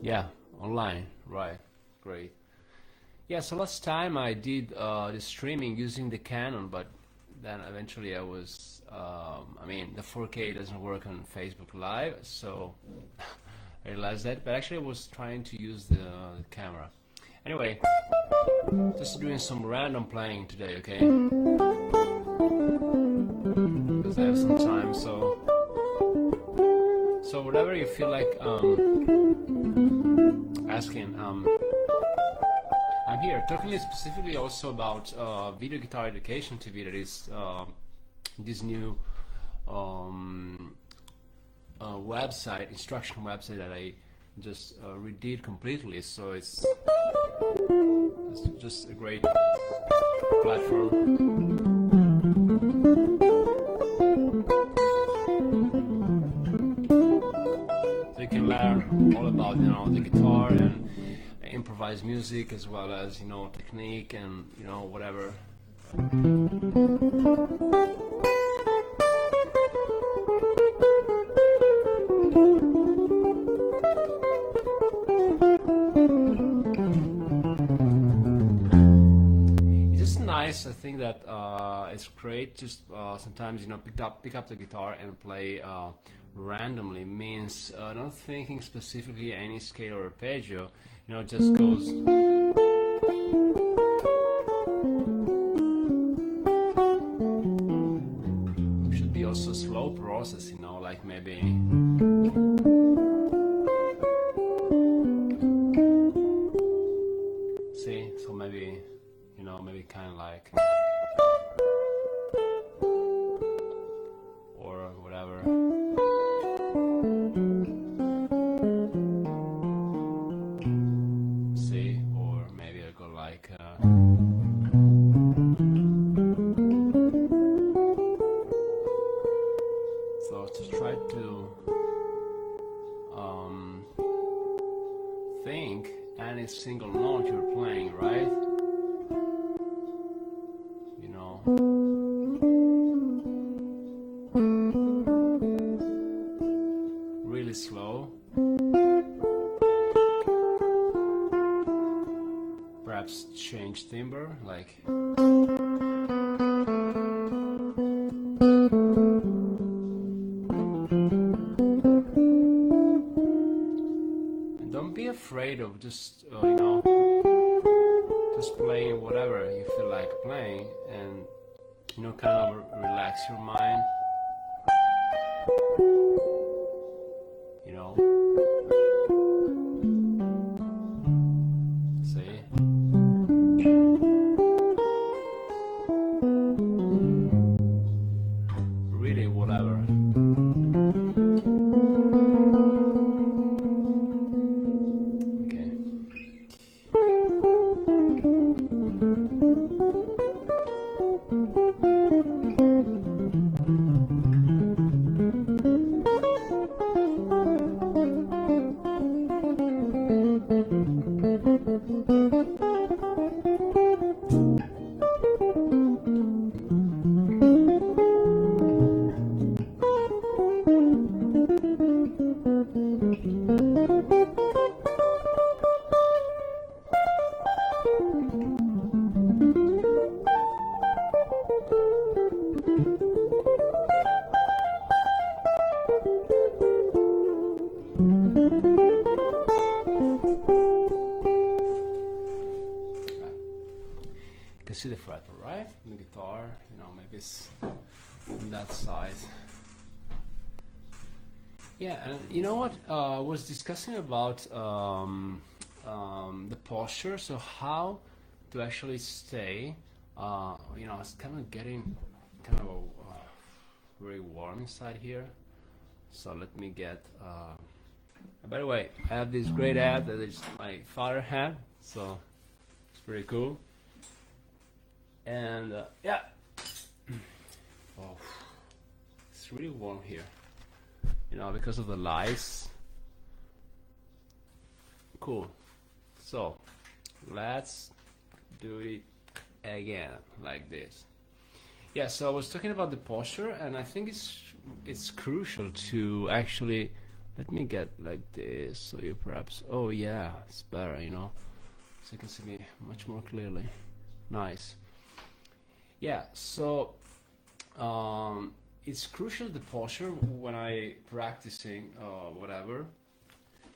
Yeah, online, right. Great. Yeah, so last time I did the streaming using the Canon, but then eventually I mean, the 4K doesn't work on Facebook Live, so I realized that, but actually I was trying to use the camera. Anyway, just doing some random playing today, okay? Because I have some time, so whatever you feel like asking, I'm here talking specifically also about video guitar education TV. That is this new website, instruction website that I just redid completely. So it's just a great platform. So you can learn all about the guitar and improvise music, as well as technique and whatever. It's just nice. I think that it's great. Just sometimes pick up the guitar and play randomly. Means not thinking specifically any scale or arpeggio. Just goes. Should be also slow process, like maybe. See, so maybe, maybe kind of like. Or whatever. So just try to think any single note you're playing, right? Really slow. Perhaps change timbre, like. And don't be afraid of just, just playing whatever you feel like playing, and kind of relax your mind. See? Really, whatever. Okay. You can see the fretboard, right? The guitar, maybe it's on that side. Yeah, and you know what? I was discussing about the posture, so how to actually stay. It's kind of getting kind of very warm inside here. So let me get. By the way, I have this great hat that is my father had, so it's pretty cool. And yeah, oh, it's really warm here. Because of the lights. Cool. So let's do it again like this. Yeah, so I was talking about the posture, and I think it's crucial to actually Let me get like this, so you perhaps, oh yeah, it's better, you know, so you can see me much more clearly. Nice. Yeah, so it's crucial, the posture, when I practicing whatever.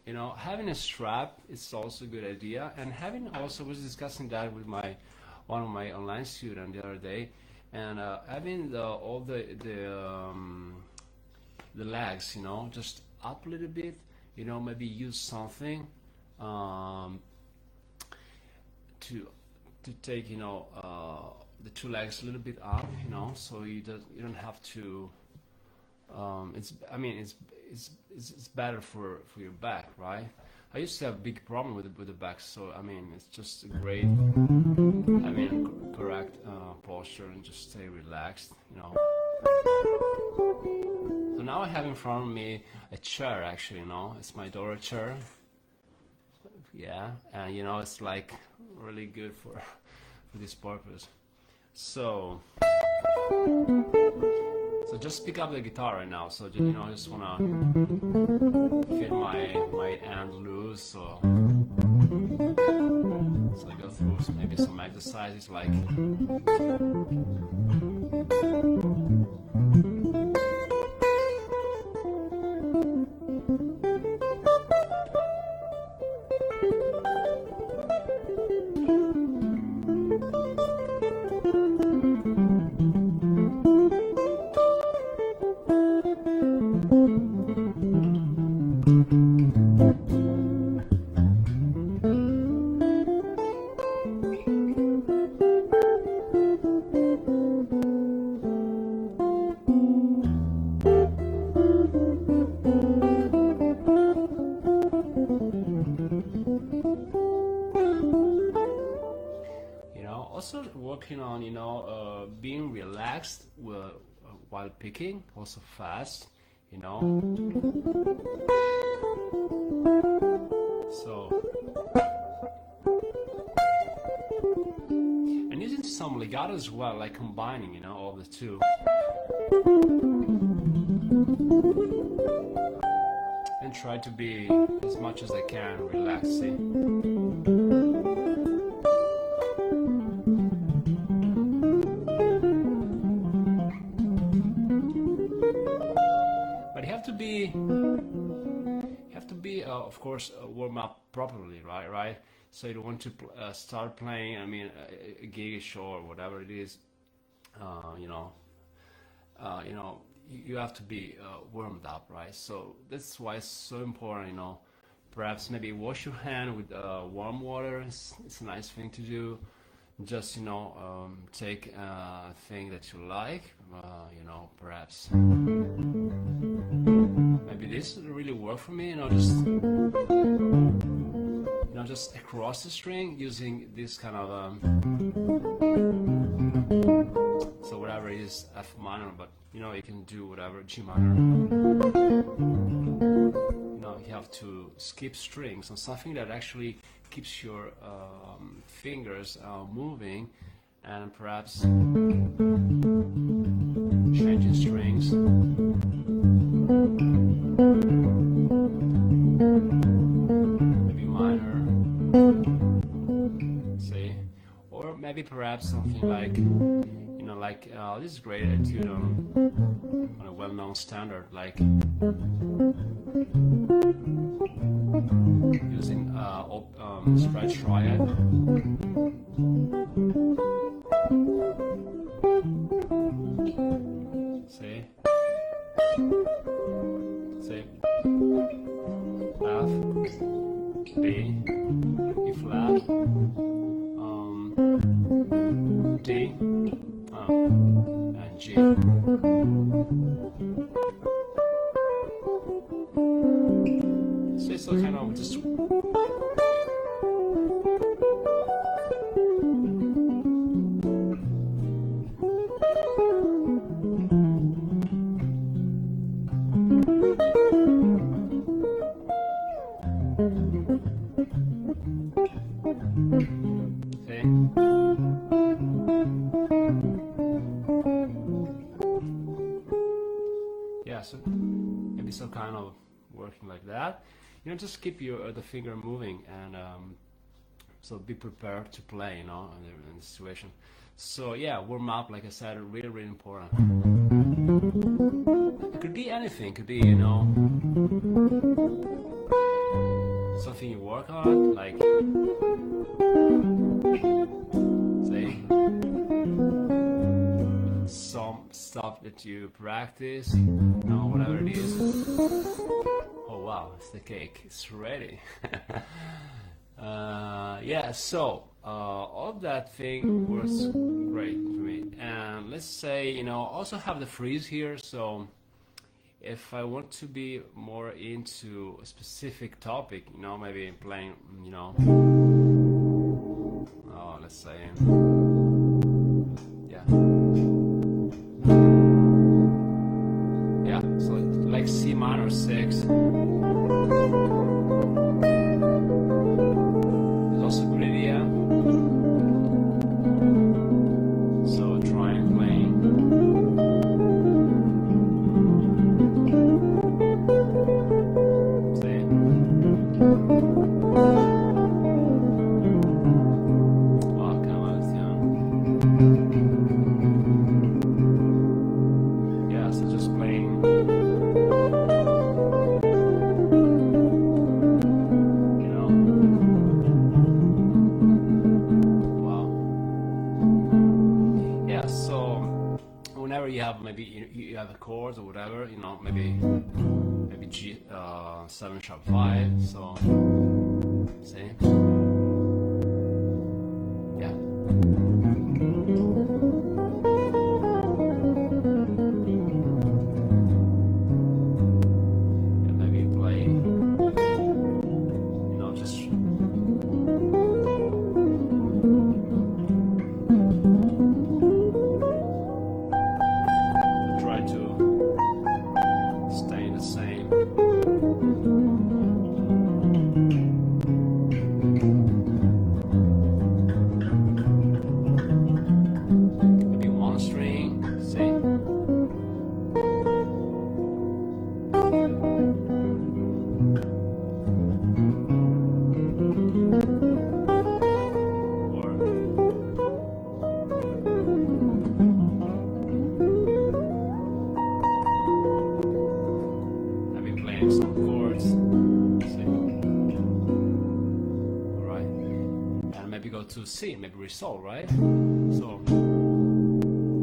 You know, having a strap is also a good idea, and having also, was discussing that with one of my online students the other day, and having all the legs, you know, just up a little bit, you know, maybe use something to take, you know, the two legs a little bit up, you know, so you don't have to. I mean, it's better for your back, right? I used to have a big problem with the back, so I mean, it's just a great, I mean, correct posture, and just stay relaxed, you know. So now I have in front of me a chair, actually, you know, it's my daughter chair. Yeah, and you know, it's like really good for this purpose. So just pick up the guitar right now. So you know, I just wanna feel my hand loose. So I go through maybe some exercises like. Also working on, you know, being relaxed while picking, also fast, you know. So, and using some legato as well, like combining, you know, all the two. And try to be, as much as I can, relaxing. Of course, warm up properly, right? So you don't want to start playing, I mean, a gig show or whatever it is, you know, you have to be warmed up, right? So that's why it's so important, you know, perhaps maybe wash your hand with warm water. It's a nice thing to do. Just, you know, take a thing that you like, you know, perhaps maybe this really work for me, you know, just across the string using this kind of so whatever it is, F minor, but you know, you can do whatever, G minor. You know, you have to skip strings on something that actually keeps your fingers moving, and perhaps changing strings. Maybe minor, see, or maybe perhaps something like, you know, like this is great etude on a well-known standard, like using spread triad. See, F, B, E flat, D, and G. So kind of just so maybe some kind of working like that. Just keep your the finger moving, and so be prepared to play, in the situation. So yeah, warm up, like I said, really, really important. It could be anything. It could be, something you work on, like, say, some stuff that you practice, whatever it is. Oh wow, it's the cake. It's ready. Yeah, so all that thing works great for me. And let's say, also have the freeze here. So if I want to be more into a specific topic, maybe playing, let's say, yeah, so like C minor 6 is also a good idea. So try and play. Maybe you have a chord or whatever, maybe G 7 sharp 5. So see, yeah. And maybe you play, just. Some chords, alright, and maybe go to C, maybe resolve, right? So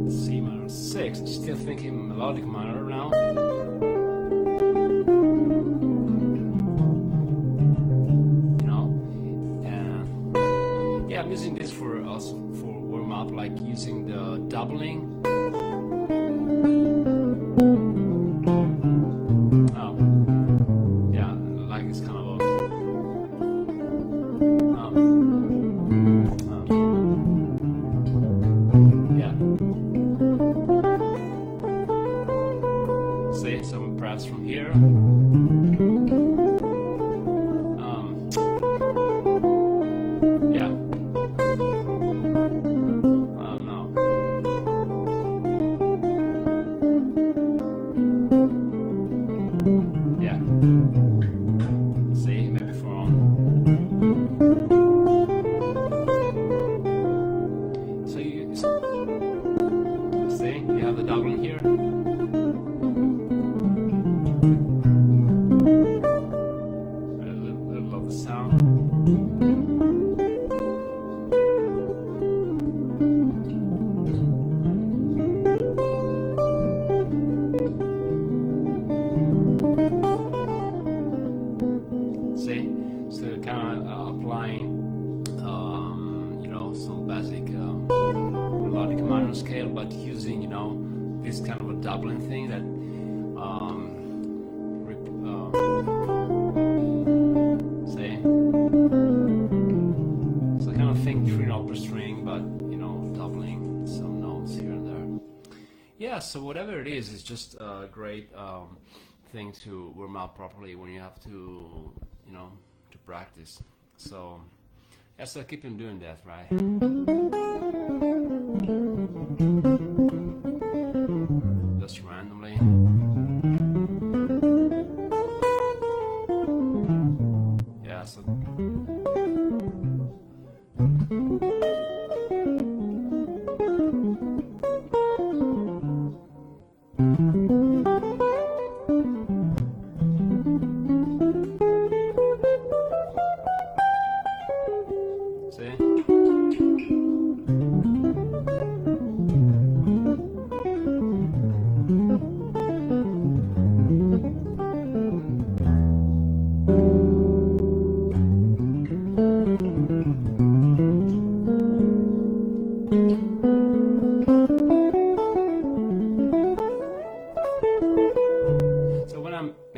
C minor 6, still thinking melodic minor now. And yeah, I'm using this for also for warm up, like using the doubling. Some press from here. Yeah. No. Yeah. See, maybe from. So you see, you have the doubling here. So kind of applying, some basic melodic minor scale, but using, this kind of a doubling thing that, so kind of think 3 note per string, but doubling some notes here and there. Yeah, so whatever it is, it's just a great thing to warm up properly when you have to, to practice. So yeah, so keep on doing that, right? Just randomly.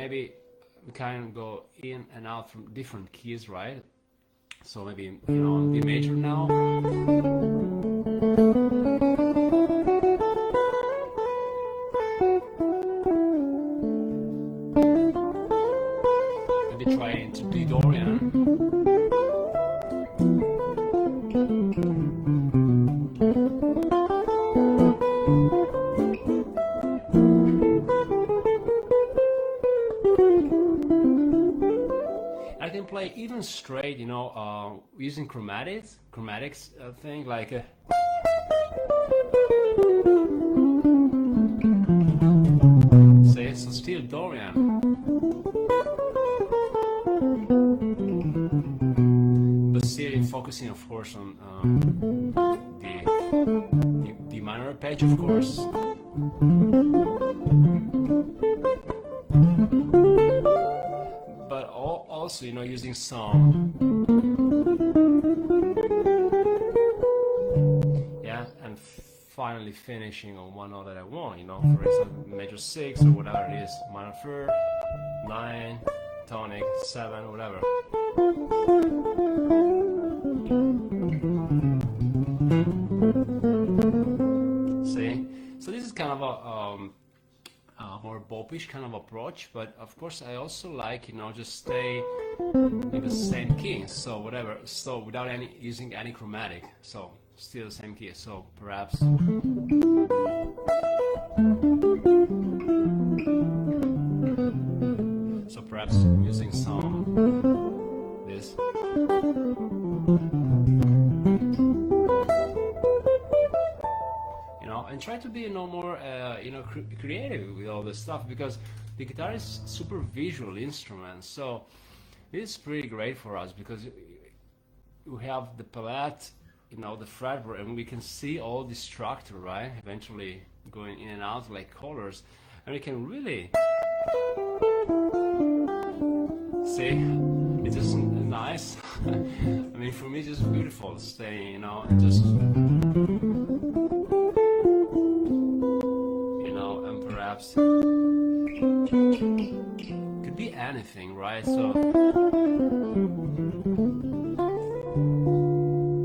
maybe we kind of go in and out from different keys, right? So maybe, on B major now. Maybe try into D Dorian. I can play even straight, using chromatics thing like see, so still Dorian, but still focusing, of course, on the minor arpeggio, of course. But also, using some, and finally finishing on one note that I want, for example, major 6 or whatever it is, minor 3rd, 9, tonic, 7, whatever. See? So this is kind of a more bopish kind of approach, but of course I also like, just stay in the same key, so whatever, so without using any chromatic, so still the same key, so perhaps using some this. And try to be more creative with all this stuff, because the guitar is super visual instrument, so it's pretty great for us because we have the palette, the fretboard, and we can see all the structure, right, eventually going in and out like colors, and we can really see. It's just nice. I mean, for me, it's just beautiful staying, just and perhaps could be anything, right? So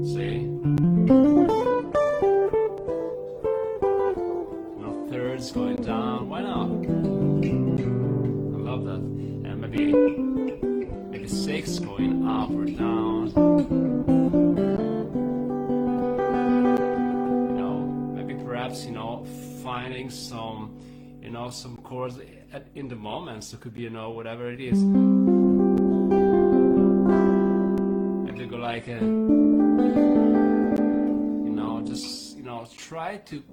see, thirds going down. Why not? I love that. And maybe 6 going up or down. Maybe perhaps finding some some chords in the moment, so it could be whatever it is. Maybe go like just try to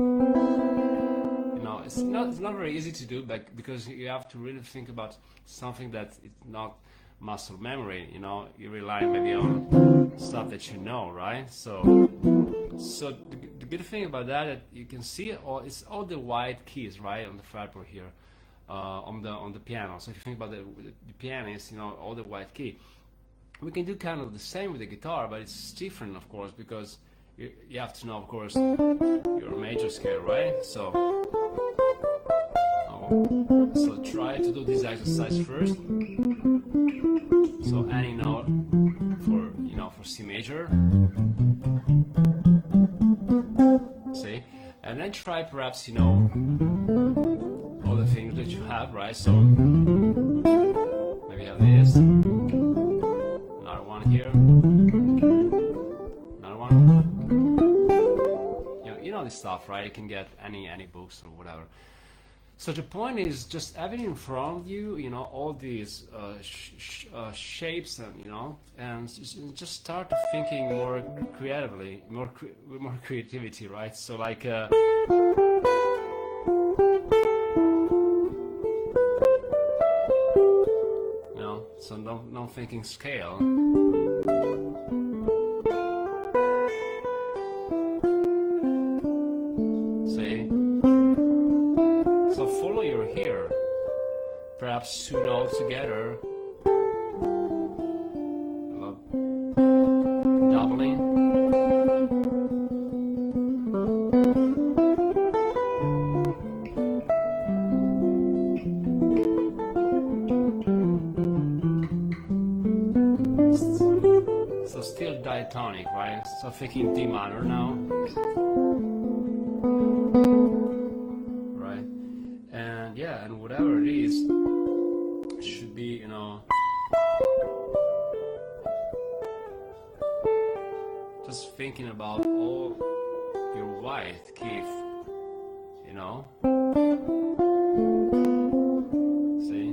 it's not very easy to do, but because you have to really think about something that it's not muscle memory, you rely maybe on stuff that right? So the good thing about that you can see it's all the white keys, right, on the fretboard here, on the piano. So if you think about the pianist, all the white key. We can do kind of the same with the guitar, but it's different, of course, because you have to know, of course, your major scale, right? So try to do this exercise first. So any note for for C major, see, and then try perhaps all the things that you have, right? So maybe have this, another one here, another one. This stuff, right? You can get any books or whatever. So the point is just having in front of you, all these shapes, and and just start thinking more creatively, more creativity, right? So like so not thinking scale. Perhaps 2 notes together, doubling. still diatonic, right? So thinking D minor now, right? And yeah, and whatever it is, it should be, you know, just thinking about all your white key, you know. See,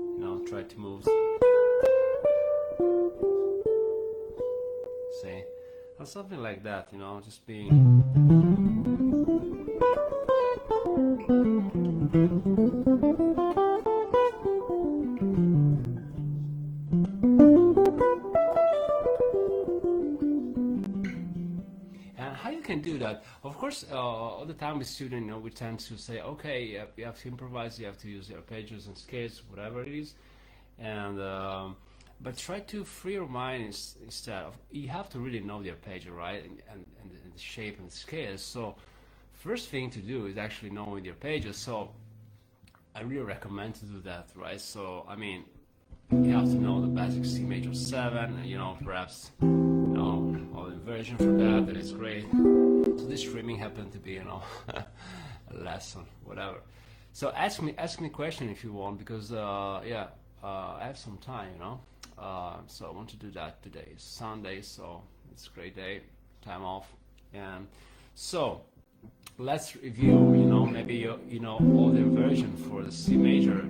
you know, try to move. See, or something like that, you know, just being. And how you can do that? Of course, all the time with student, you know, we tend to say, okay, you have to improvise, you have to use your arpeggios and scales, whatever it is, and but try to free your mind instead of, you have to really know the arpeggio, right, and the shape and the scales. So first thing to do is actually knowing the arpeggio. So I really recommend to do that, right? So I mean, you have to know the basic C major 7, you know, perhaps, you know, all the inversion for that. That is great. So this streaming happened to be, you know, a lesson, whatever. So ask me a question if you want, because yeah, I have some time, you know. So I want to do that today. It's Sunday, so it's a great day, time off, and so let's review. You know, maybe you know all the inversion for the C major.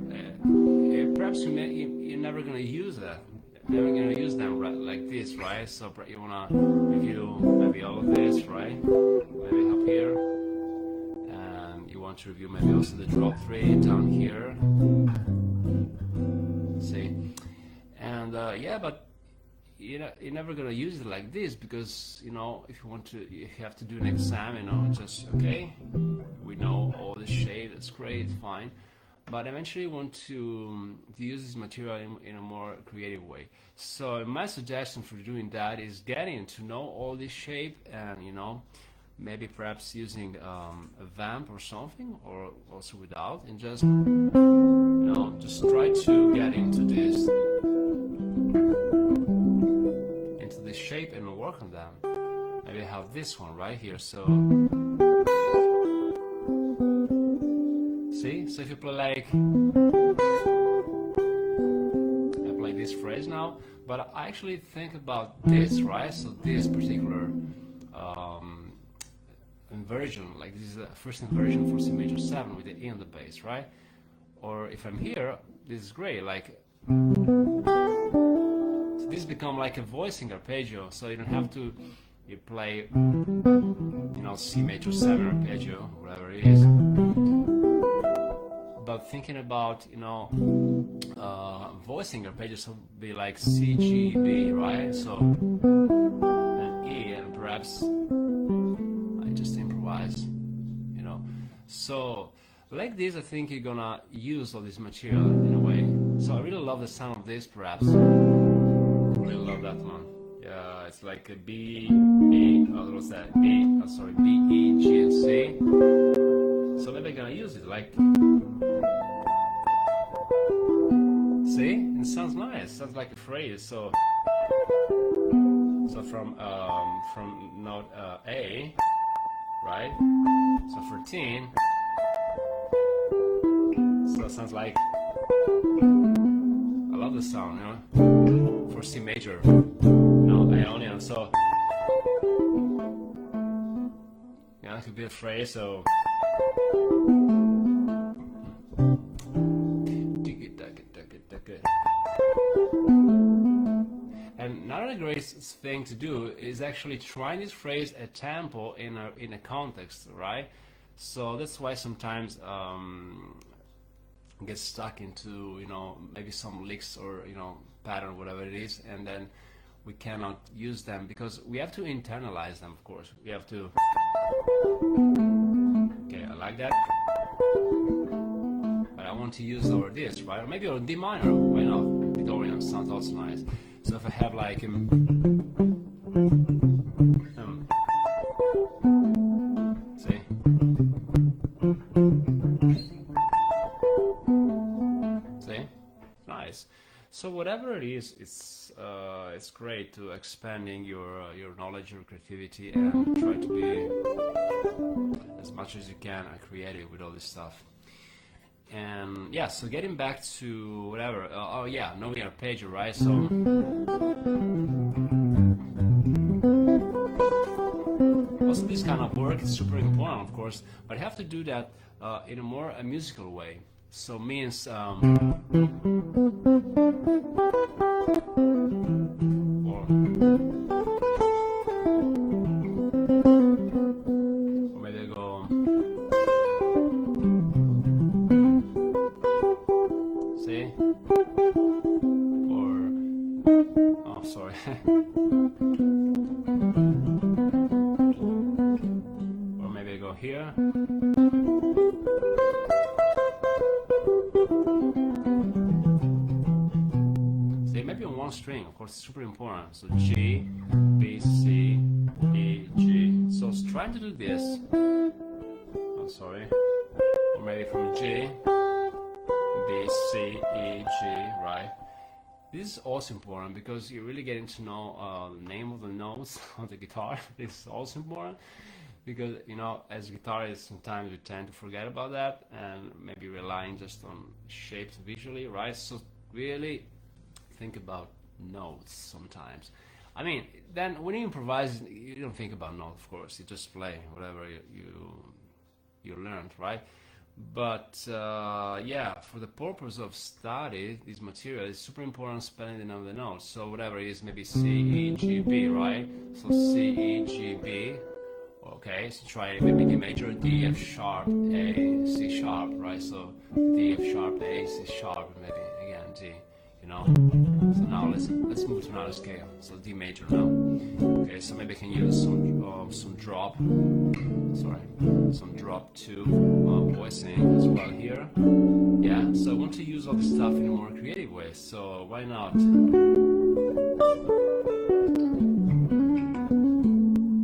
Perhaps you're never gonna use that. Never gonna use them right, like this, right? So you wanna review maybe all of this, right? Maybe up here, and you want to review maybe also the drop 3 down here. See, and yeah, but you're never gonna use it like this, because you know, if you want to, you have to do an exam, you know, just okay, we know all the shape, that's great, fine, but eventually you want to use this material in a more creative way. So my suggestion for doing that is getting to know all this shape, and you know, maybe perhaps using a vamp or something, or also without, and just, you know, just try to get into this shape and work on them. Maybe I have this one right here, so see, so if you play like, I play this phrase now, but I actually think about this, right? So this particular inversion, like this is the first inversion for C major 7 with the E on the bass, right? Or if I'm here, this is great, like this become like a voicing arpeggio, so you don't have to, you play, you know, C major 7 arpeggio, whatever it is, but thinking about, you know, voicing arpeggios would be like C, G, B, right? So, and E, and perhaps I just improvise, you know. So like this, I think you're gonna use all this material in a way. So I really love the sound of this, perhaps. Really love that one. Yeah, it's like a B, E, what's that? B, sorry, B, E, G, and C. So maybe I'm gonna use it like. See, it sounds nice. Sounds like a phrase. So from note A, right? So 14. So it sounds like. I love the sound, you know. For C major, no, Ionian, so yeah, it could be a phrase, so and another great thing to do is actually trying this phrase at tempo in a context, right? So that's why sometimes get stuck into, you know, maybe some licks or, you know, pattern, whatever it is, and then we cannot use them because we have to internalize them, of course. We have to, okay, I like that, but I want to use over this, right? Or maybe on D minor, why not? Dorian sounds also nice. So if I have like see, see, nice. So whatever it is, it's great to expanding your knowledge, your creativity, and try to be as much as you can creative with all this stuff. And yeah, so getting back to whatever. Oh yeah, knowing your page, right? So also this kind of work is super important, of course, but you have to do that in a more musical way. So means or maybe I go, see, or oh sorry. Or maybe I go here. See, maybe on one string, of course, it's super important. So G, B, C, E, G. So it's trying to do this. Oh, sorry. Or maybe from G, B, C, E, G, right? This is also important because you're really getting to know the name of the notes on the guitar. This is also important because, you know, as guitarists, sometimes we tend to forget about that and maybe relying just on shapes visually, right? So really think about notes sometimes. I mean, then when you improvise, you don't think about notes, of course. You just play whatever you learned, right? But yeah, for the purpose of study this material, it's super important spelling the name of the notes. So whatever it is, maybe C, E, G, B, right? So C, E, G, B. Okay, so try maybe D major, D, F sharp, A, C sharp, right? So D, F sharp, A, C sharp, maybe again D. You know. So now let's move to another scale. So D major now. Okay, so maybe I can use some drop. Sorry, some drop two voicing as well here. Yeah. So I want to use all this stuff in a more creative way. So why not?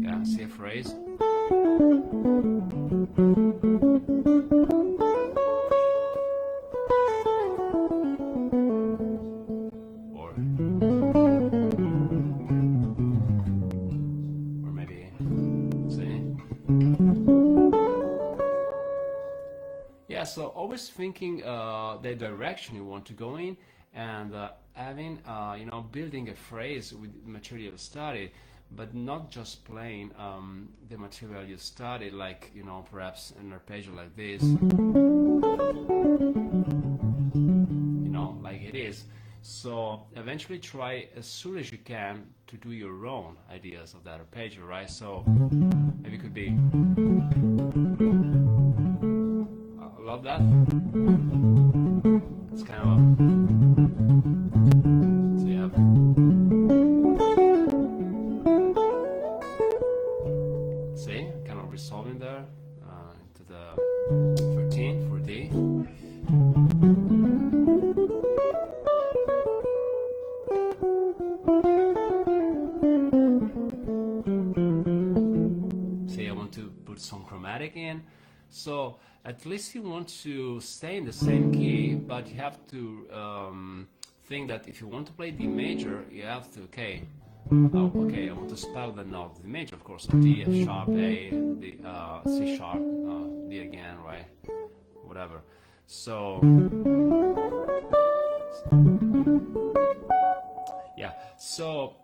Yeah. See a phrase. Yeah, so always thinking the direction you want to go in, and having you know, building a phrase with material studied, but not just playing the material you studied, like, you know, perhaps an arpeggio like this, you know, like it is. So eventually try as soon as you can to do your own ideas of that arpeggio, right? So maybe it could be, I love that. It's kind of a, so you have, see, kind of resolving there into the 13 for D. Say I want to put some chromatic in, so at least you want to stay in the same key, but you have to think that if you want to play D major, you have to, okay, oh, okay, I want to spell the note D major, of course, so D, F sharp, A, D, C sharp, D again, right, whatever. So yeah, so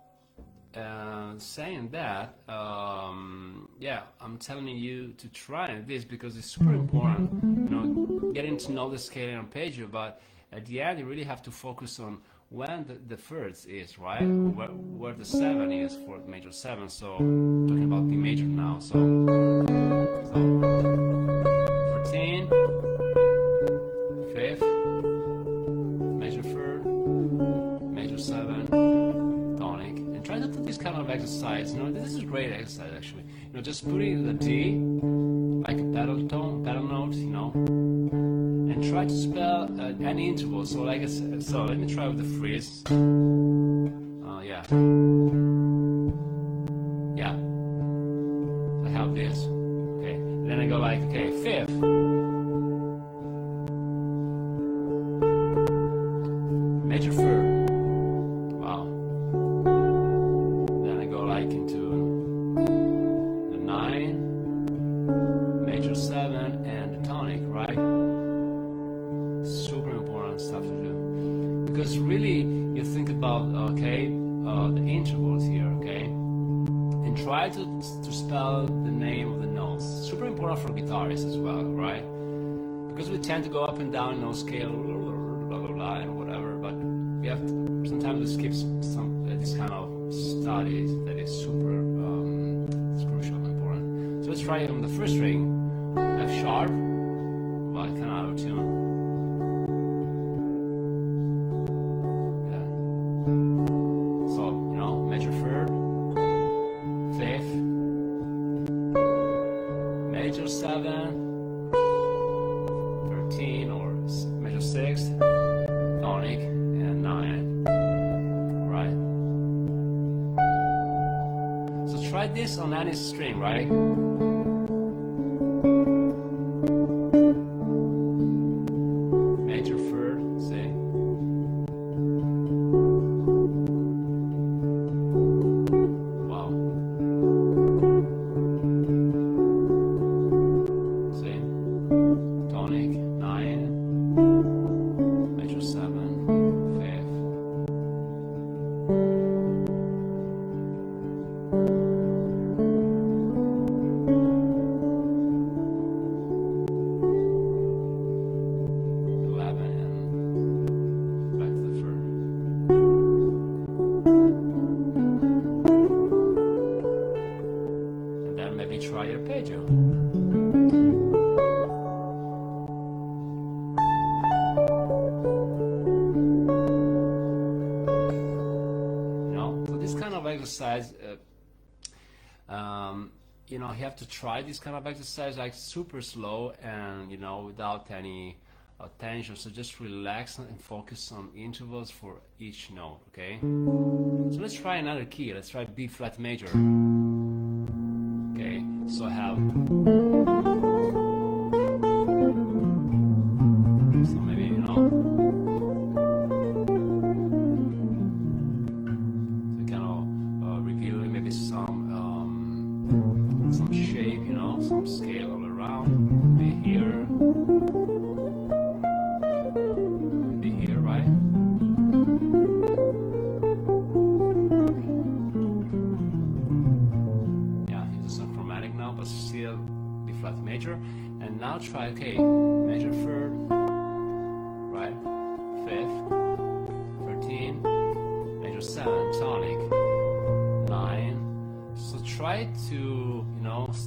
saying that, yeah, I'm telling you to try this because it's super important, you know, getting to know the scaling arpeggio, but at the end you really have to focus on when the first is, right, where the 7 is for major 7. So talking about D major now, so 14, 5th, major 3rd, major 7, tonic, and try to do this kind of exercise. You know, this is a great exercise actually. You know, just putting the D like a pedal tone, pedal note, you know, and try to spell any interval. So like I said, so let me try with the freeze. Yeah, yeah. So I have this. Okay, then I go like, okay, 5th, major 3rd, stuff to do. Because really, you think about the intervals here, okay, and try to spell the name of the notes. Super important for guitarists as well, right? Because we tend to go up and down, scale, blah blah blah, and whatever. But we have to, sometimes we skip some this kind of studies that is super it's crucial and important. So let's try it on the first string, F sharp, but kind of out of tune. Yeah. So major third, fifth, major seven, 13 or major sixth, tonic, and 9. Right. So try this on any string, right? Major third, see? Wow. See? Tonic, 9, major 7, fifth. Maybe try arpeggio. So this kind of exercise, you have to try this kind of exercise like super slow and without any tension. So just relax and focus on intervals for each note. Okay. So let's try another key. Let's try B flat major. Okay, so I have, so maybe, so kind of revealing maybe some shape, some scale all around, maybe here, right? But still B flat major, and now try major third, right, fifth, 13, major 7, tonic, 9. So try to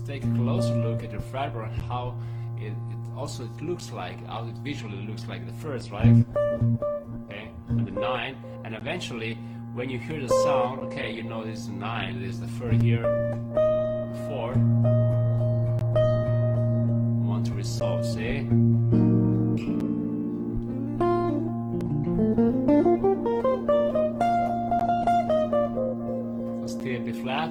take a closer look at your fretboard and how it looks like, how it visually looks like the first, right? Okay, and the 9, and eventually when you hear the sound, this is the 9, this is the third here, 4. Want to resolve, see? So still B flat.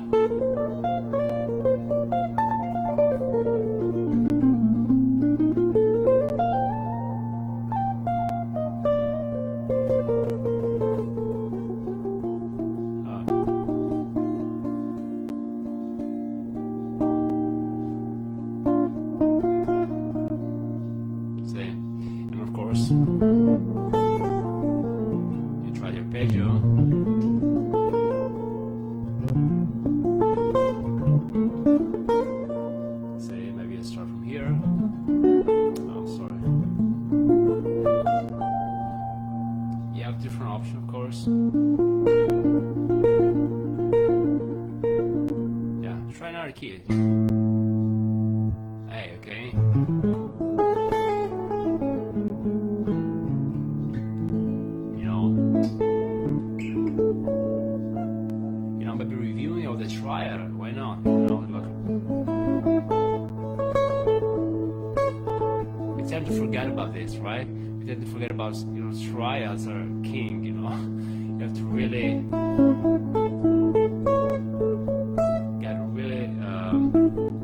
You try your arpeggio. Say maybe I start from here. Oh, sorry. You have different options, of course. Yeah, try another key. Hey, okay. Maybe reviewing of the triad, why not? Look. We tend to forget about this, right? We tend to forget about, triads are king, You have to really get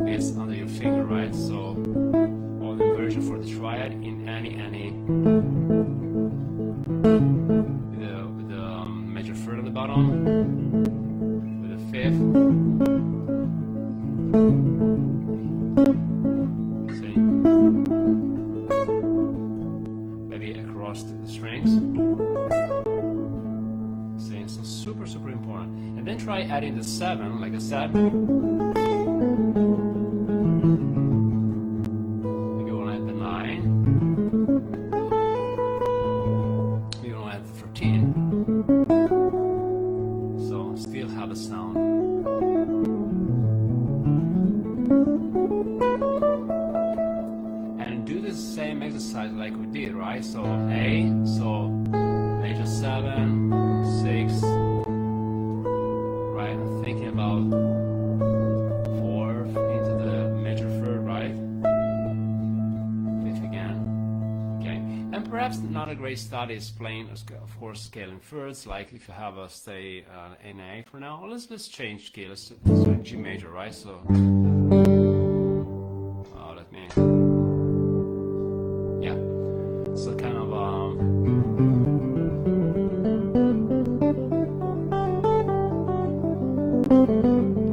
this under your finger, right? So all the inversion for the triad in any with the major third on the bottom. Fifth. See? Maybe across the strings. See, so super important. And then try adding the 7, like I said. Maybe we'll add the 9. Maybe we'll add the 13. So still have a sound. And do the same exercise like we did, right? So A, so major 7, 6, right? I'm thinking about 4th into the major 3rd, right? 5th again. Okay, and perhaps not a great start is playing, of course, scaling 3rds. Like if you have a say an A for now. Let's change key. Let's do G major, right? So let me. Yeah. So kind of.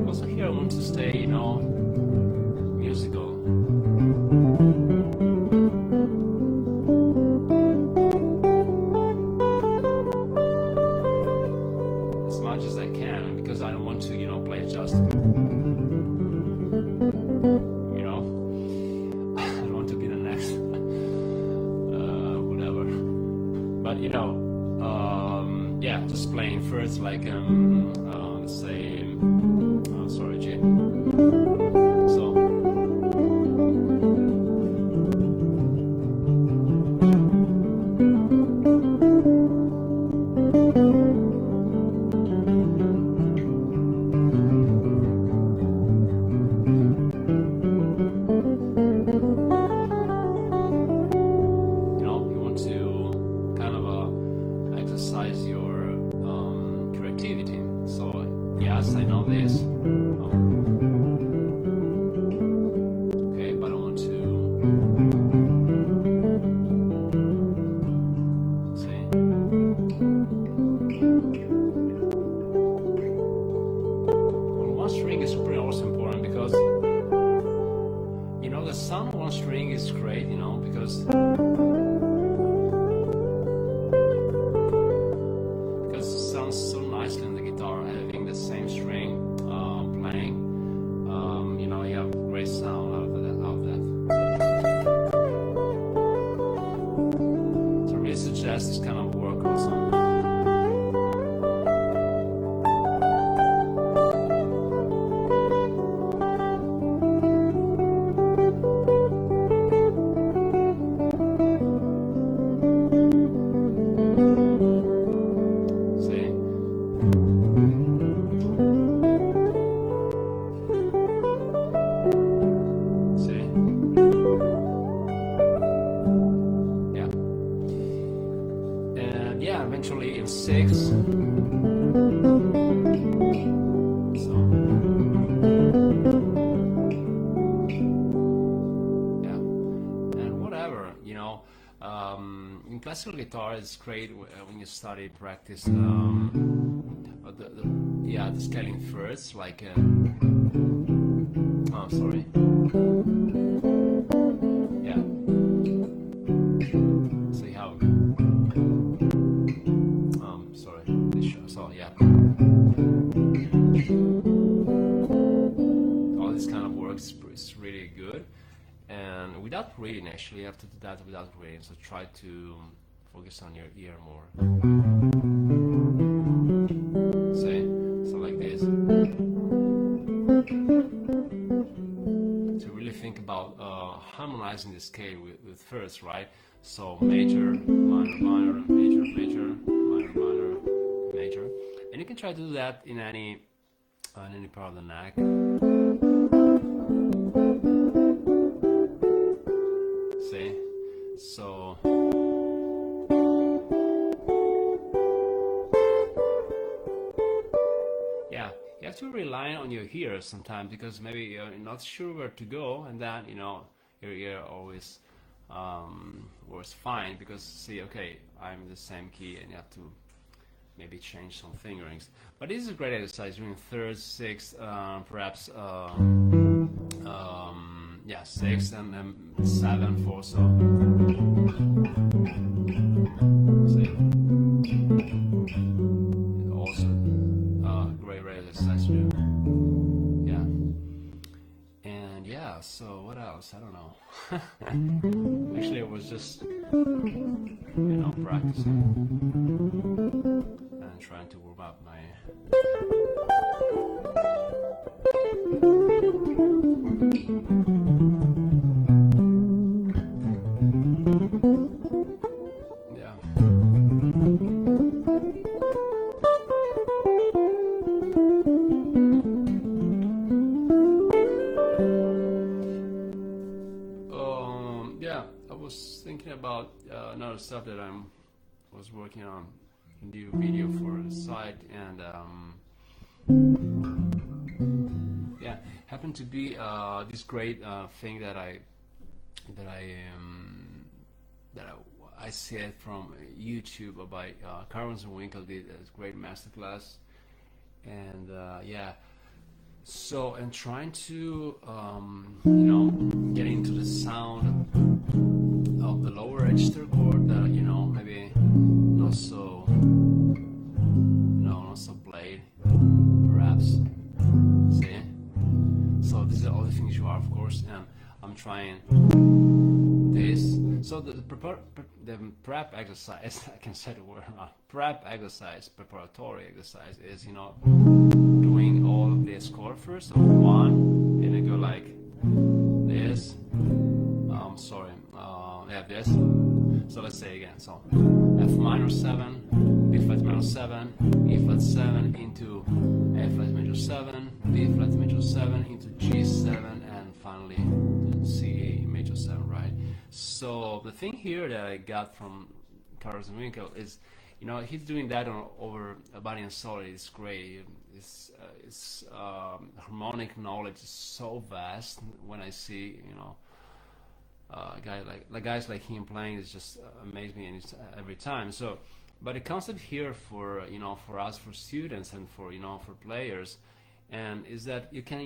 Also here I want to stay, you know, musical. As much as I can, because I don't want to, you know, play just, you know, I don't want to be the next, whatever. But you know, yeah, just playing first, like let's say, sorry, G. So. Exercise your creativity. So yes, I know this. Okay, but I want to see. Well, one string is pretty also important because you know the sound of one string is great. You know because. So nicely on the guitar, having the same string playing. You know, you have great sound out of that. So I really suggest this kind of work also. Yeah, eventually in 6. So, yeah, and whatever, you know, in classical guitar it's great when you study practice the scaling first, like oh, sorry. Yeah. So you have sorry, so yeah. All this kind of works is really good, and without reading, actually you have to do that without reading, so try to focus on your ear more. See, so like this. To really think about harmonizing the scale with first, right? So major, minor, minor, major, major, minor, minor, major, and you can try to do that in any part of the neck. See, so yeah, you have to rely on your ear sometimes because maybe you're not sure where to go, and then you know your ear always was fine because see, okay, I'm in the same key, and you have to maybe change some fingerings. But this is a great exercise doing third, sixth, perhaps yeah, sixth and then seventh also. was just, practicing and trying to warm up my. Yeah. Yeah, I was thinking about another stuff that was working on, a new video for the site, and yeah, happened to be this great thing that I see it from YouTube by Carlos and Winkle did a great masterclass, and yeah. So, and trying to get into the sound of the lower register chord that maybe not so not so played, perhaps. See? So these are all the things you are, of course, and I'm trying this. So the prep exercise, I can say the word prep exercise, preparatory exercise is doing all of this chord first. So one, and I go like this. This. So let's say again. So F minor 7, B flat minor 7, E flat 7 into A flat major 7, B flat major 7 into G7, and finally C major 7, right? So the thing here that I got from Carlos and Winkle is, he's doing that over a body and solid. It's great. It's harmonic knowledge is so vast. When I see guys like him playing, is just amazes me, and it's every time. So, but the concept here for for us, for students, and for for players, and is that you can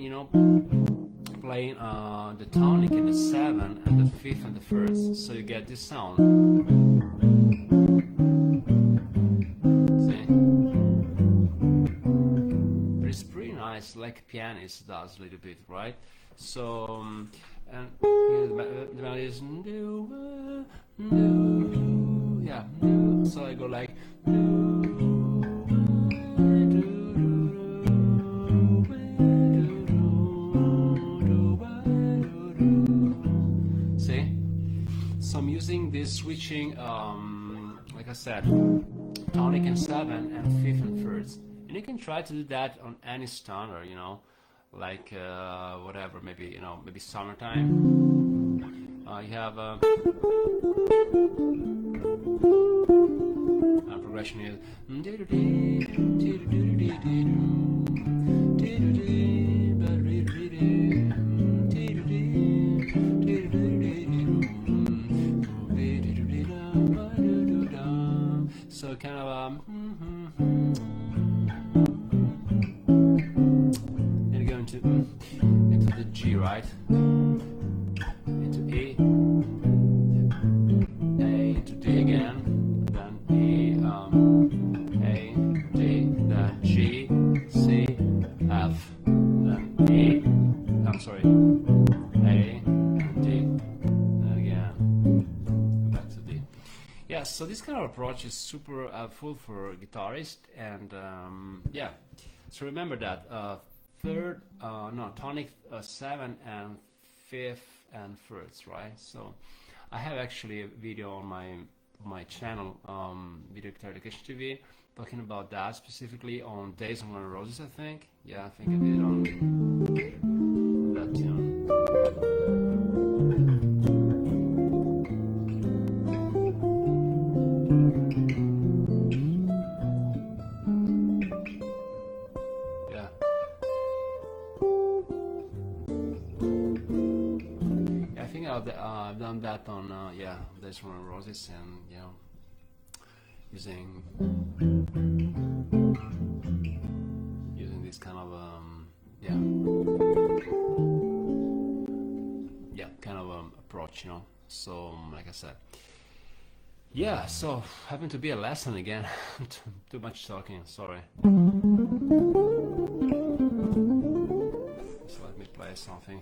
play the tonic and the 7 and the 5th and the 1st, so you get this sound. See? But it's pretty nice, like a pianist does a little bit, right? So and the melody is yeah, so I go like see? So I'm using this switching, like I said, tonic and 7 and 5th and 1st, and you can try to do that on any standard, like whatever, maybe maybe summertime. You have progression is so kind of and go into the G, right? Into E, A to D again, then E, A, D, then G, C, F, then E, I'm sorry, A, D, then again, back to D. Yeah, so this kind of approach is super helpful for guitarists, and yeah, so remember that tonic 7 and 5th and 1st, right? So I have actually a video on my channel, Video Guitar Education TV, talking about that specifically on Days on Roses, I think. Yeah, I think I did it on that tune. I've done that on yeah, Days on Roses, and using this kind of kind of approach, so like I said, yeah, so happened to be a lesson again. Too much talking, sorry. So let me play something.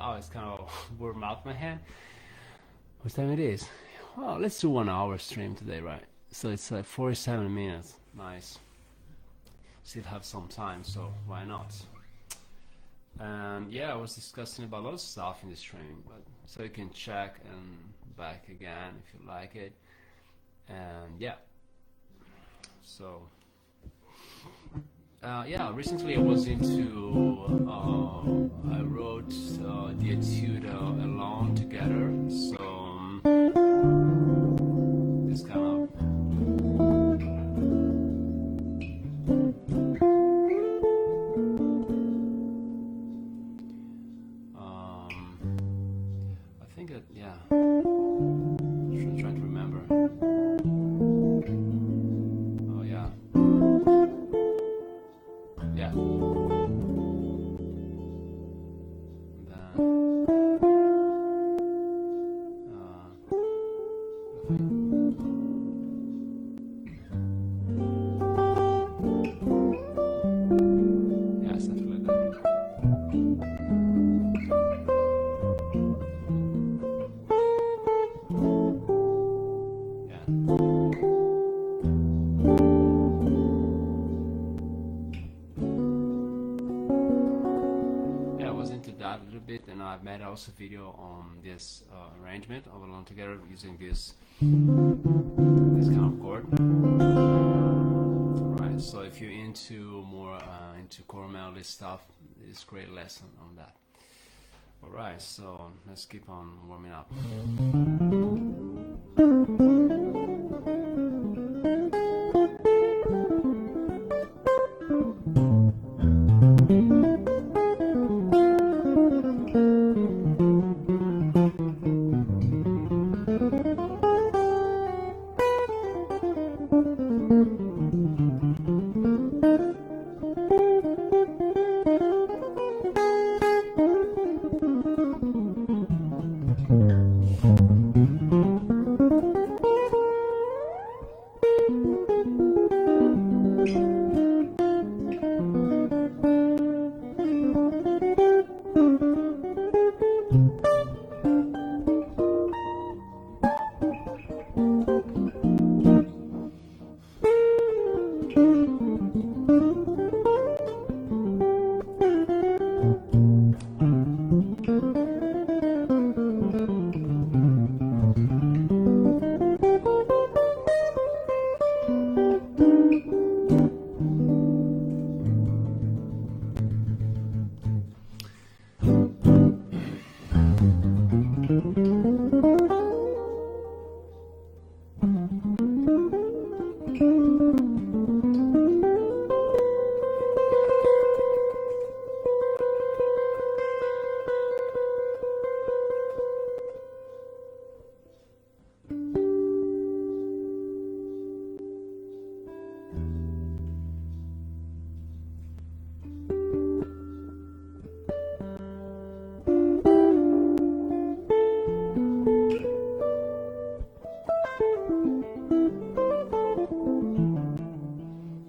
now it's kind of warm out my hand. What time it is? Well, let's do 1 hour stream today, right? So it's like 47 minutes. Nice. Still have some time, so why not? And yeah, I was discussing about a lot of stuff in this training, but so you can check and back again if you like it. And yeah, so yeah, recently I was into I wrote the etude alone together, so this kind of I think that, yeah, I'm trying to remember. Oh yeah, yeah. Then yeah, something like that. Yeah. Yeah, I was into that a little bit, and I've made also a video on this arrangement of Alone Together using this kind of chord. Right, so if you're into more into chord melody stuff, it's a great lesson on that. Alright, so let's keep on warming up.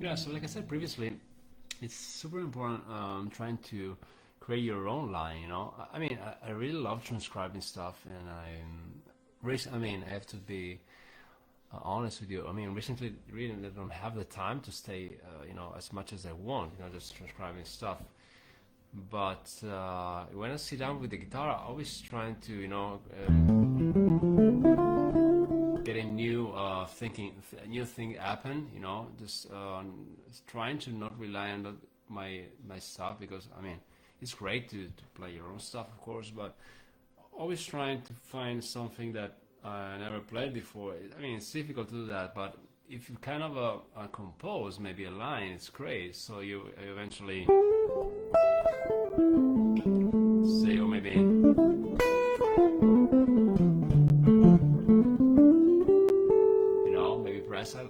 Yeah, so like I said previously, it's super important trying to create your own line, you know. I mean, I really love transcribing stuff, and I mean, I have to be honest with you. I mean, recently, really, I don't have the time to stay, you know, as much as I want, you know, just transcribing stuff. But when I sit down with the guitar, I always trying to, you know, get a new new thing happen, you know, just trying to not rely on my stuff, because I mean, it's great to play your own stuff, of course, but always trying to find something that I never played before. I mean, it's difficult to do that, but if you kind of compose maybe a line, it's great. So you eventually say, or maybe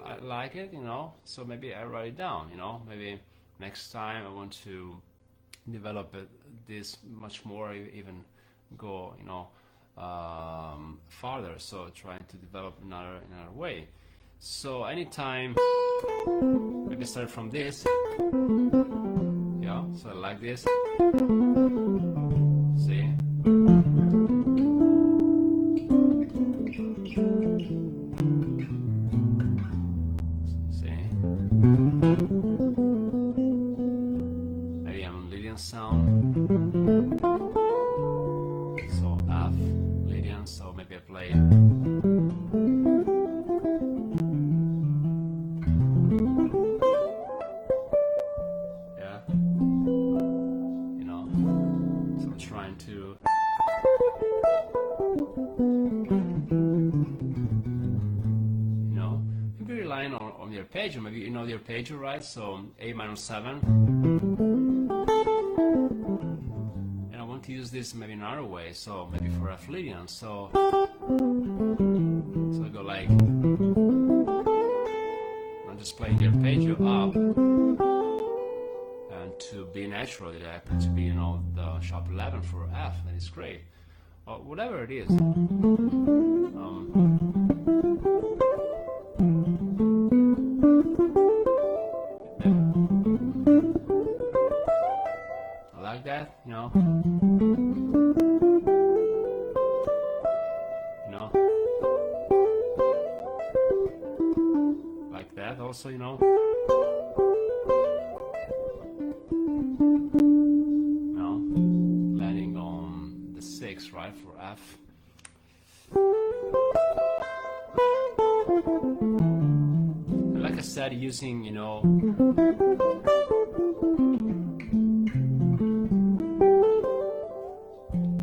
I like it, you know, so maybe I write it down, you know, maybe next time I want to develop this much more, even go, you know, farther, so trying to develop another way. So anytime, maybe start from this, yeah, so like this, see, play. Yeah, you know, so I'm trying to, you know, maybe relying on the arpeggio. Maybe you know the arpeggio, right? So A minor 7. And I want to use this maybe another way, so maybe for F Lydian. So I go like, I'm just playing the arpeggio up, and to be natural, it happens to be, you know, the sharp 11 for F. That is great, or whatever it is. I like that, you know. Like that also, you know. Landing on the 6, right, for F. And like I said, using, you know,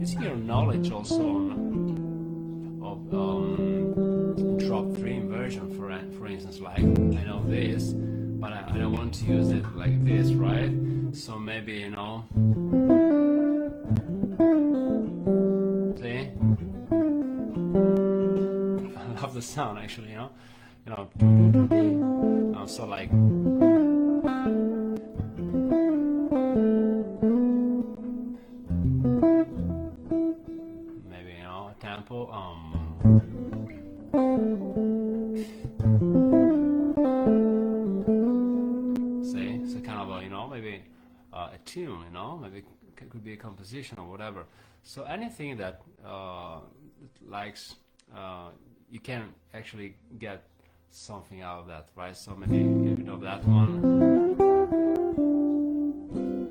using your knowledge also of drop 3 inversion, for instance, like I know this, but I don't want to use it like this, right? So maybe, you know, see, I love the sound actually, you know, so like, maybe, you know, tempo, see, so kind of a, you know, maybe a tune, you know, maybe it could be a composition or whatever. So anything that likes, you can actually get something out of that, right? So maybe you know that one,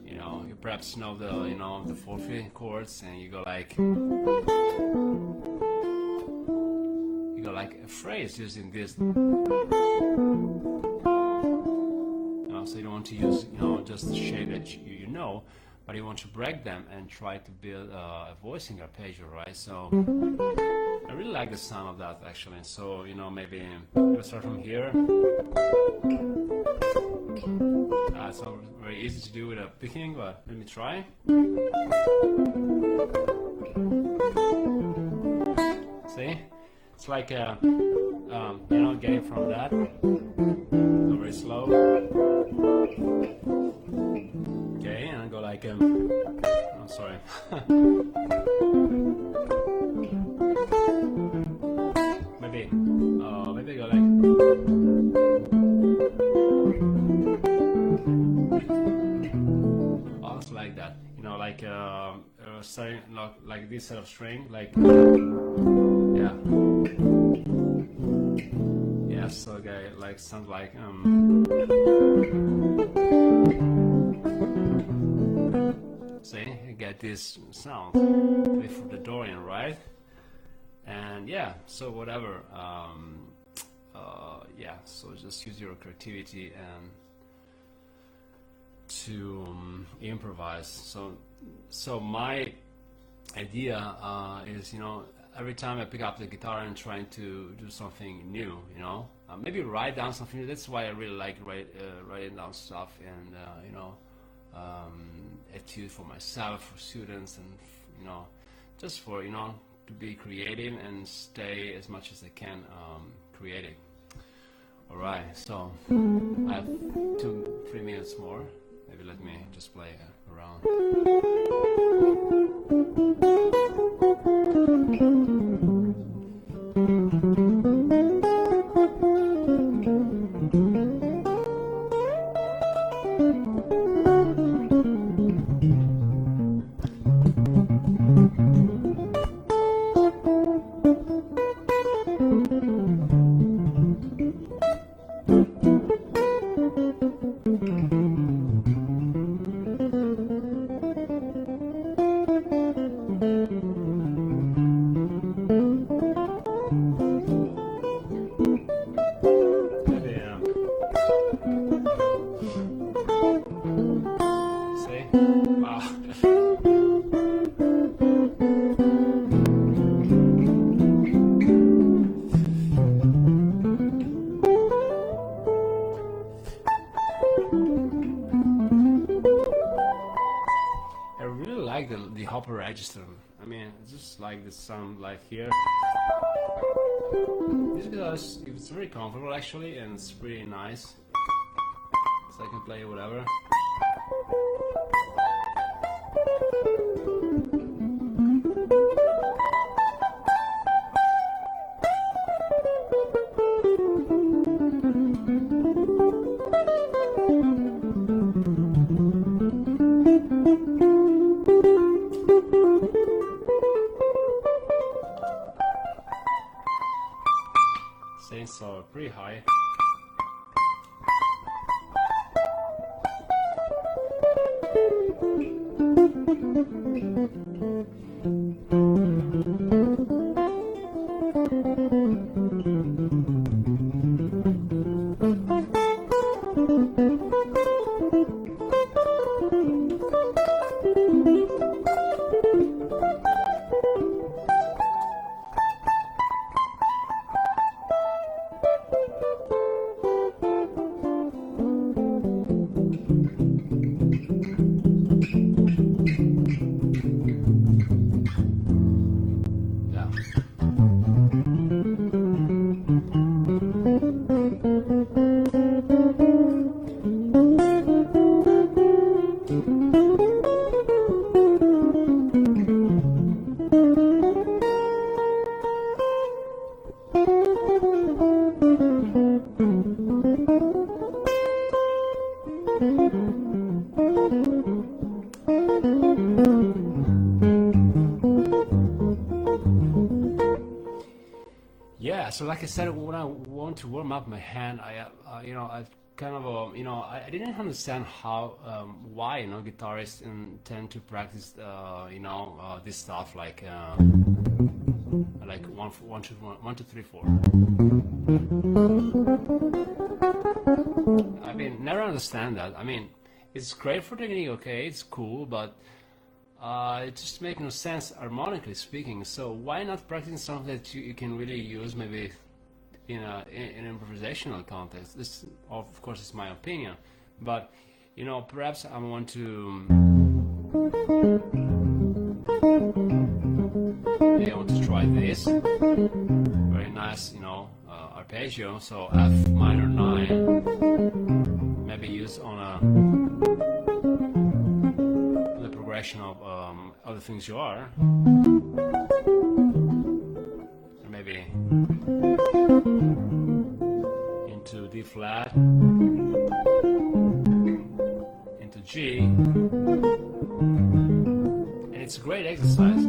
you know, you perhaps know the, you know, the 4/5 chords, and you go like a phrase using this, you know, so you don't want to use, you know, just the shape that you know, but you want to break them and try to build a voicing arpeggio, right? So I really like the sound of that actually. So, you know, maybe let's start from here. It's not very easy to do with a picking, but let me try. See, it's like you know, getting from that very slow. Okay, and I go like oh, sorry. Maybe maybe I go like, also like that, you know, like starting like this set of string, like, yeah, yeah. So okay, like sounds like see, you get this sound with the Dorian, right? And yeah, so whatever, yeah, so just use your creativity and to improvise. So my idea is, you know, every time I pick up the guitar and trying to do something new, you know, maybe write down something new. That's why I really like writing down stuff, and you know, etude for myself, for students, and you know, just for, you know, to be creative and stay as much as I can creative. All right, so I have 2-3 minutes more. Maybe let me just play around. like the hopper register. I mean, it's just like the sound like here. Just because it's very comfortable actually, and it's pretty nice. So I can play whatever. So pretty high. Yeah, so like I said, when I want to warm up my hand, you know, I kind of, you know, I didn't understand how, why, you know, guitarists tend to practice, you know, this stuff like one, two, three, four. I mean, never understand that. I mean, it's great for technique, okay, it's cool, but it just makes no sense harmonically speaking. So why not practicing something that you can really use maybe in an improvisational context? This, of course, is my opinion, but you know, perhaps I want to try this very nice, you know, arpeggio. So F minor 9, maybe use on the progression of other things you are, or maybe into D flat, into G, and it's a great exercise.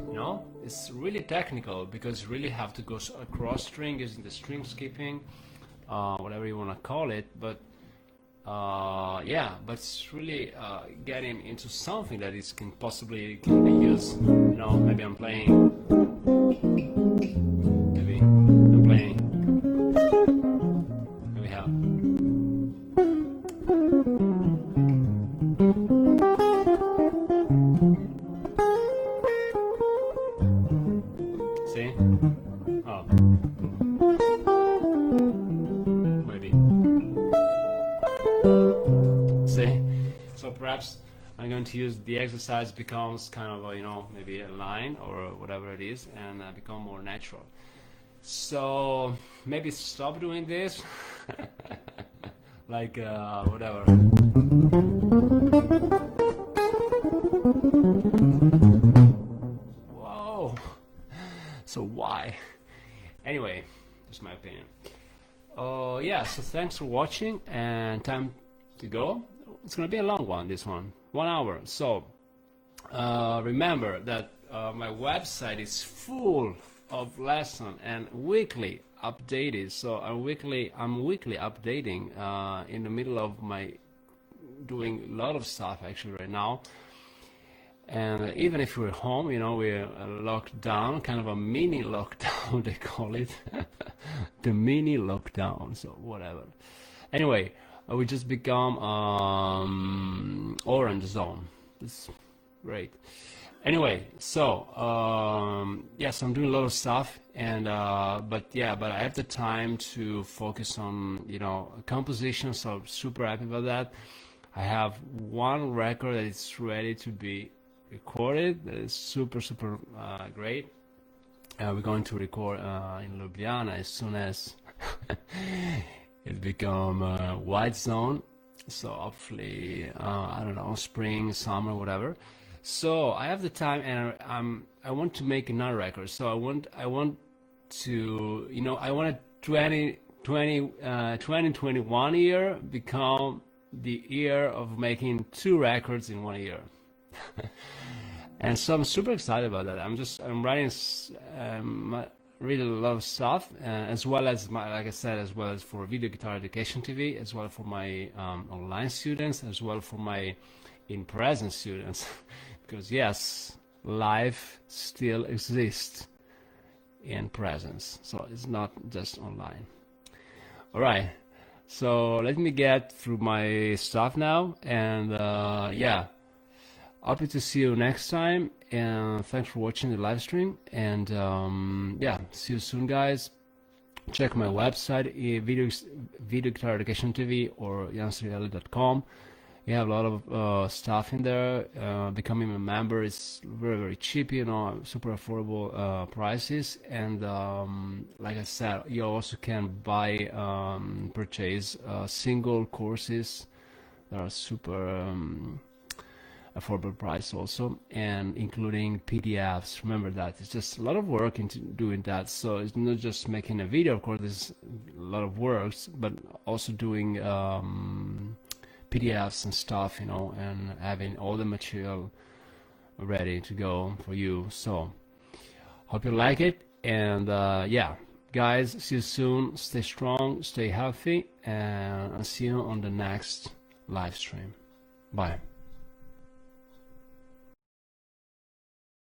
You know, it's really technical because you really have to go across string using the string skipping, whatever you want to call it, but yeah, but it's really getting into something that can be used. You know, maybe I'm playing. Maybe how. See? Oh. Maybe. See? So perhaps I'm going to use the exercise becomes kind of a, you know, maybe a line or whatever it is, and become more natural. So maybe stop doing this, like whatever. Whoa. So why? Anyway, just my opinion. Yeah, so thanks for watching, and time to go. It's gonna be a long one, this one, 1 hour. So remember that my website is full of lesson and weekly updated. So I'm weekly updating in the middle of my doing a lot of stuff actually right now. And even if we're home, you know, we're locked down, kind of a mini lockdown they call it, the mini lockdown, so whatever. Anyway, we just become orange zone. It's great. Anyway, so yes, I'm doing a lot of stuff, and but I have the time to focus on, you know, composition, so I'm super happy about that. I have one record that is ready to be recorded. That is super great. We're going to record in Ljubljana as soon as it become white zone. So hopefully, I don't know, spring, summer, whatever. So I have the time, and I want to make another record. So I want to, you know, I want 2021 year become the year of making 2 records in 1 year. And so I'm super excited about that. I'm writing really a lot of stuff, as well as like I said, as well as for Video Guitar Education TV, as well for my online students, as well for my in-present students, because yes, life still exists in presence, so it's not just online. All right, so let me get through my stuff now, and yeah. Happy to see you next time, and thanks for watching the live stream. And yeah, see you soon, guys. Check my website, Video Guitar Education TV, or jansrielli.com. You have a lot of stuff in there. Becoming a member is very cheap, you know, super affordable prices. And like I said, you also can buy, purchase single courses that are super affordable price also, and including PDFs. Remember that it's just a lot of work into doing that, so it's not just making a video. Of course, there's a lot of works, but also doing PDFs and stuff, you know, and having all the material ready to go for you. So hope you like it, and yeah, guys, see you soon. Stay strong, stay healthy, and I'll see you on the next live stream. Bye.